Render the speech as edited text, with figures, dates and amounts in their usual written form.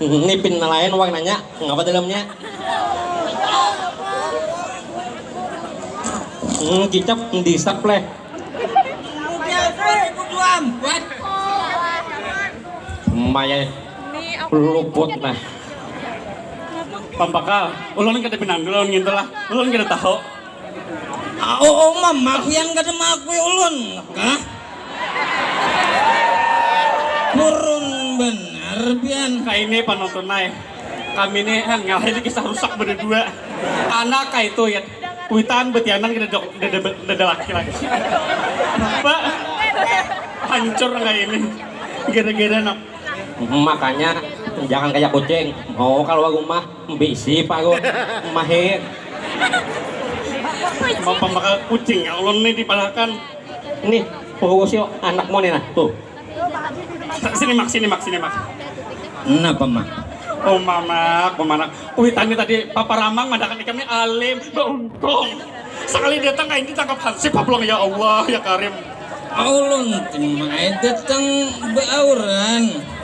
Nipin nelayan uang nanya ngapa dalamnya. Kicap disak pleh. Maya luput nah. Pampakal, ulun kada pinanggelon gitu lah. Ulun kada tahu. Oh, mama aku yang kada makui ulun kah? Purun benar pian. Kayak ini penonton naik. Kami ini ngalahin kisah rusak berdua. Anak kayak itu ya. Kuitan betianan kita dada laki-laki. Pak, hancur kayak ini. Gara-gara nak. Makanya jangan kayak kucing. Oh kalau aku mah bisi pak aku mahir. Mau pembakal kucing ya Allah nih dipalahkan. Nih fokus yuk anak mau nih nah tuh. Sini mak. Kenapa mak? Oh mama. Kuitannya tadi Papa Ramang madakan kami alim. Beruntung. Sekali datang kayak ini tangkap hansip pablong ya Allah ya Karim. Ulun timai datang beauran.